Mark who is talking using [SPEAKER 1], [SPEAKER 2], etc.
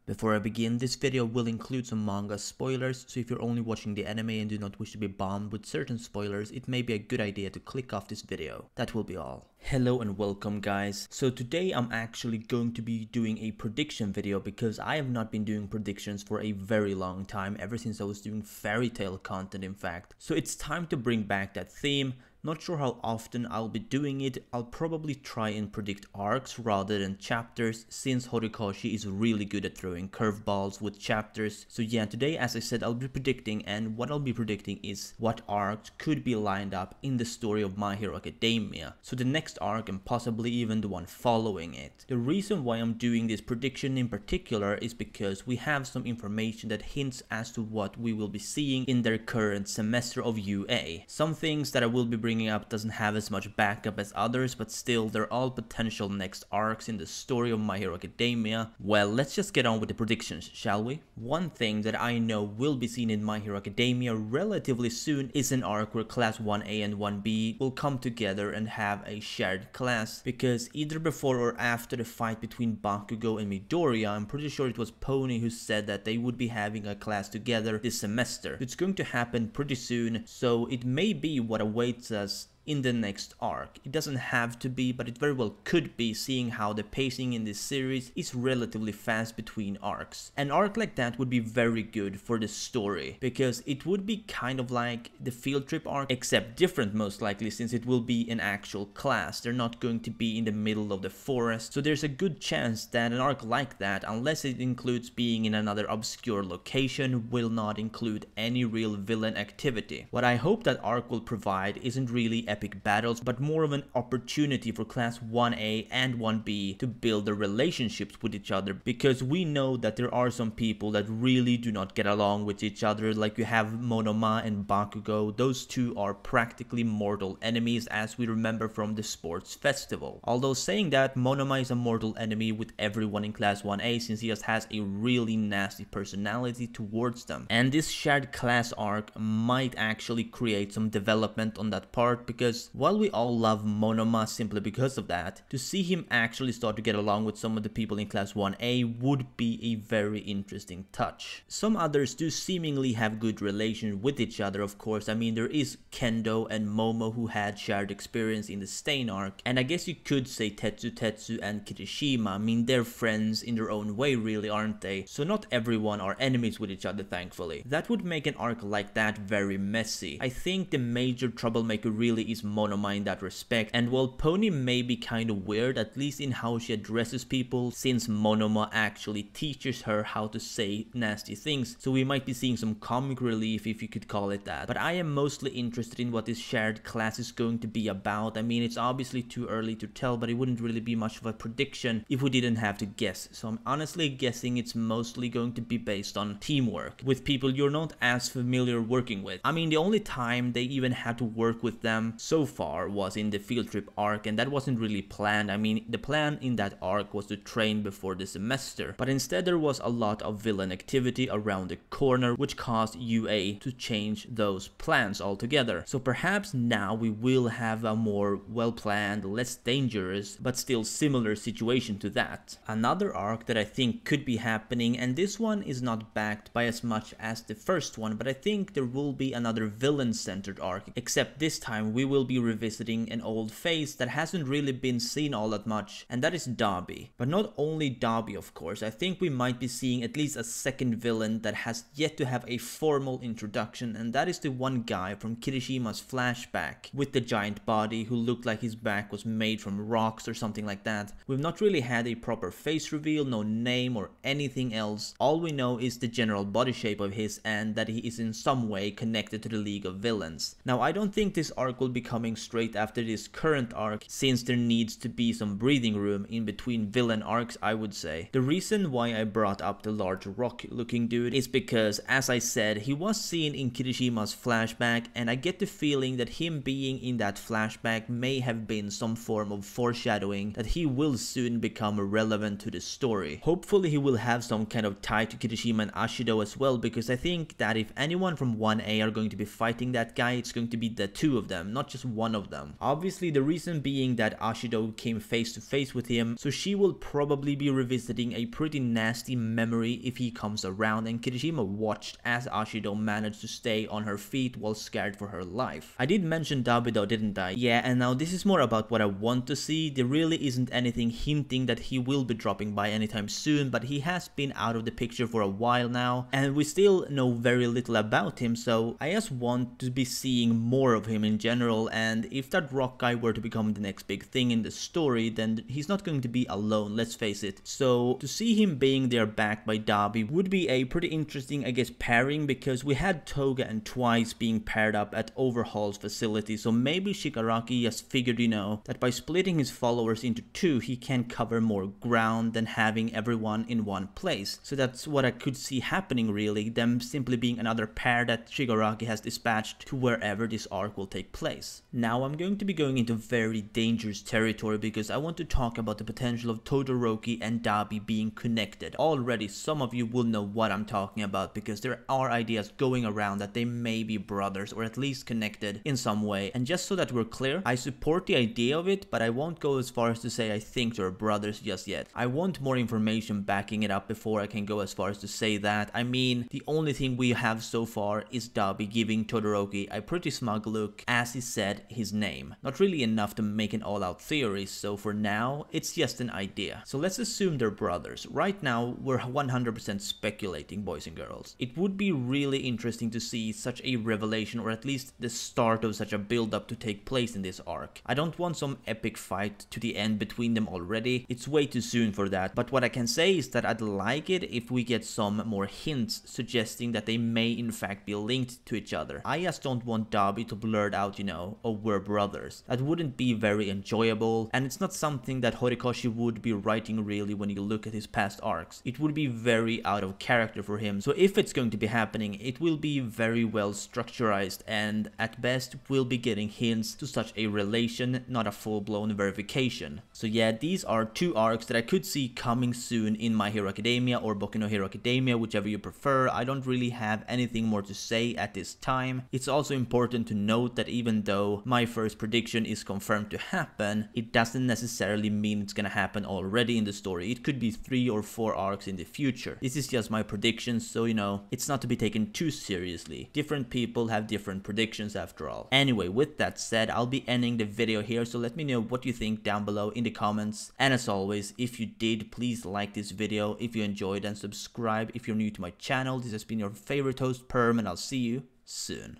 [SPEAKER 1] Before I begin, this video will include some manga spoilers, so if you're only watching the anime and do not wish to be bombed with certain spoilers, it may be a good idea to click off this video. That will be all. Hello and welcome guys. So today I'm actually going to be doing a prediction video because I have not been doing predictions for a very long time, ever since I was doing fairy tale content in fact. So it's time to bring back that theme. Not sure how often I'll be doing it. I'll probably try and predict arcs rather than chapters, since Horikoshi is really good at throwing curveballs with chapters. So yeah, today as I said I'll be predicting, and what I'll be predicting is what arcs could be lined up in the story of My Hero Academia. So the next arc and possibly even the one following it. The reason why I'm doing this prediction in particular is because we have some information that hints as to what we will be seeing in their current semester of UA. Some things that I will be bringing up doesn't have as much backup as others, but still they're all potential next arcs in the story of My Hero Academia. Well, let's just get on with the predictions, shall we? One thing that I know will be seen in My Hero Academia relatively soon is an arc where class 1A and 1B will come together and have a shared class, because either before or after the fight between Bakugo and Midoriya, I'm pretty sure it was Pony who said that they would be having a class together this semester. It's going to happen pretty soon, so it may be what awaits us in the next arc. It doesn't have to be, but it very well could be, seeing how the pacing in this series is relatively fast between arcs. An arc like that would be very good for the story, because it would be kind of like the field trip arc, except different most likely, since it will be an actual class. They're not going to be in the middle of the forest, so there's a good chance that an arc like that, unless it includes being in another obscure location, will not include any real villain activity. What I hope that arc will provide isn't really epic battles, but more of an opportunity for class 1A and 1B to build their relationships with each other, because we know that there are some people that really do not get along with each other. Like you have Monoma and Bakugo. Those two are practically mortal enemies, as we remember from the sports festival. Although saying that, Monoma is a mortal enemy with everyone in class 1A, since he just has a really nasty personality towards them. And this shared class arc might actually create some development on that part, because while we all love Monoma simply because of that, to see him actually start to get along with some of the people in class 1A would be a very interesting touch. Some others do seemingly have good relations with each other, of course. I mean, there is Kendo and Momo, who had shared experience in the Stain arc, and I guess you could say Tetsu and Kirishima. I mean, they're friends in their own way, really, aren't they? So not everyone are enemies with each other, thankfully. That would make an arc like that very messy. I think the major troublemaker really is Monoma in that respect, and while Pony may be kind of weird, at least in how she addresses people, since Monoma actually teaches her how to say nasty things, so we might be seeing some comic relief, if you could call it that. But I am mostly interested in what this shared class is going to be about. I mean, it's obviously too early to tell, but it wouldn't really be much of a prediction if we didn't have to guess, so I'm honestly guessing it's mostly going to be based on teamwork with people you're not as familiar working with. I mean, the only time they even had to work with them so far was in the field trip arc, and that wasn't really planned. I mean, the plan in that arc was to train before the semester, but instead there was a lot of villain activity around the corner, which caused UA to change those plans altogether. So perhaps now we will have a more well-planned, less dangerous, but still similar situation to that. Another arc that I think could be happening, and this one is not backed by as much as the first one, but I think there will be another villain-centered arc, except this time we will be revisiting an old face that hasn't really been seen all that much, and that is Dabi. But not only Dabi, of course. I think we might be seeing at least a second villain that has yet to have a formal introduction, and that is the one guy from Kirishima's flashback with the giant body who looked like his back was made from rocks or something like that. We've not really had a proper face reveal, no name or anything else. All we know is the general body shape of his, and that he is in some way connected to the League of Villains. Now, I don't think this arc will be coming straight after this current arc, since there needs to be some breathing room in between villain arcs, I would say. The reason why I brought up the large rock looking dude is because, as I said, he was seen in Kirishima's flashback, and I get the feeling that him being in that flashback may have been some form of foreshadowing that he will soon become relevant to the story. Hopefully he will have some kind of tie to Kirishima and Ashido as well, because I think that if anyone from 1A are going to be fighting that guy, it's going to be the two of them, not not just one of them. Obviously, the reason being that Ashido came face to face with him, so she will probably be revisiting a pretty nasty memory if he comes around, and Kirishima watched as Ashido managed to stay on her feet while scared for her life. I did mention Dabido, didn't I? Yeah, and now this is more about what I want to see. There really isn't anything hinting that he will be dropping by anytime soon, but he has been out of the picture for a while now, and we still know very little about him, so I just want to be seeing more of him in general. And if that rock guy were to become the next big thing in the story, then he's not going to be alone, let's face it. So to see him being there backed by Dabi would be a pretty interesting, I guess, pairing, because we had Toga and Twice being paired up at Overhaul's facility, so maybe Shigaraki just figured, you know, that by splitting his followers into two, he can cover more ground than having everyone in one place. So that's what I could see happening really, them simply being another pair that Shigaraki has dispatched to wherever this arc will take place. Now I'm going to be going into very dangerous territory, because I want to talk about the potential of Todoroki and Dabi being connected. Already some of you will know what I'm talking about, because there are ideas going around that they may be brothers, or at least connected in some way. And just so that we're clear, I support the idea of it, but I won't go as far as to say I think they're brothers just yet. I want more information backing it up before I can go as far as to say that. I mean, the only thing we have so far is Dabi giving Todoroki a pretty smug look as he said his name. Not really enough to make an all-out theory, so for now, it's just an idea. So let's assume they're brothers. Right now, we're 100% speculating, boys and girls. It would be really interesting to see such a revelation, or at least the start of such a build-up to take place in this arc. I don't want some epic fight to the end between them already. It's way too soon for that, but what I can say is that I'd like it if we get some more hints suggesting that they may in fact be linked to each other. I just don't want Dabi to blurt out, you know, oh, we're brothers. That wouldn't be very enjoyable, and it's not something that Horikoshi would be writing really when you look at his past arcs. It would be very out of character for him, so if it's going to be happening, it will be very well structurized, and at best we'll be getting hints to such a relation, not a full-blown verification. So yeah, these are two arcs that I could see coming soon in My Hero Academia or Boku no Hero Academia, whichever you prefer. I don't really have anything more to say at this time. It's also important to note that even though my first prediction is confirmed to happen, it doesn't necessarily mean it's gonna happen already in the story. It could be 3 or 4 arcs in the future. This is just my prediction, so you know, it's not to be taken too seriously. Different people have different predictions after all. Anyway, with that said, I'll be ending the video here, so let me know what you think down below in the comments. And as always, if you did, please like this video if you enjoyed, and subscribe if you're new to my channel. This has been your favorite host, Perm, and I'll see you soon.